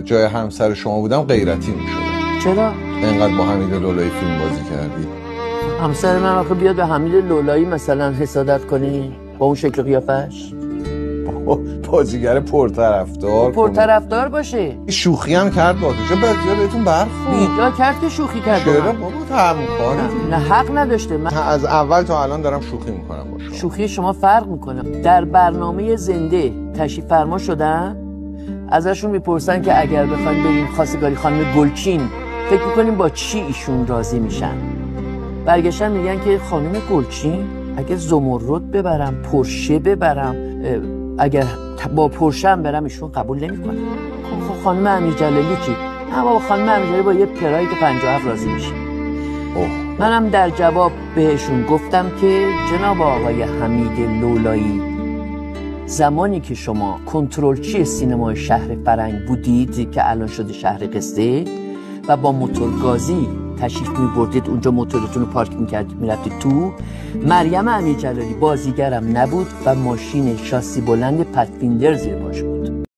جای همسر شما بودم غیرتی میشدم. چرا؟ اینقدر با حمید لولایی فیلم بازی کردی. همسر من آخه بیاد به حمید لولایی مثلا حسادت کنی با اون شکل قیافش؟ بازیگر پرطرفدار باشه. شوخی هم کرد با تو. چه بازی‌ها بهتون برخورد؟ بیجا کرد که شوخی کرد. چرا بابا همکاره؟ نه حق نداشته. من از اول تا الان دارم شوخی میکنم با شما. شوخی شما فرق میکنه. در برنامه زنده تشریف فرما شدن، ازشون میپرسن که اگر بخواید بریم خواستگاری خانم گلچین فکر میکنیم با چی ایشون راضی میشن. برگشتن میگن که خانم گلچین اگه زمرد ببرم، پرشه ببرم، اگر با پرشه هم برم ایشون قبول نمیکنه. خب خانم امیر جلالی چی؟ نه بابا خانم امیر جلالی با یه پراید 57 راضی میشه. منم در جواب بهشون گفتم که جناب آقای حمید لولایی، زمانی که شما کنترلچی سینمای شهر فرنگ بودید که الان شده شهر قصه و با موتور گازی تشریف می‌بردید اونجا، موتورتون رو پارک می‌کردید می‌رفتید تو، مریم امیر جلالی بازیگرم نبود و ماشین شاسی بلند پتفیندر زیر پاش بود.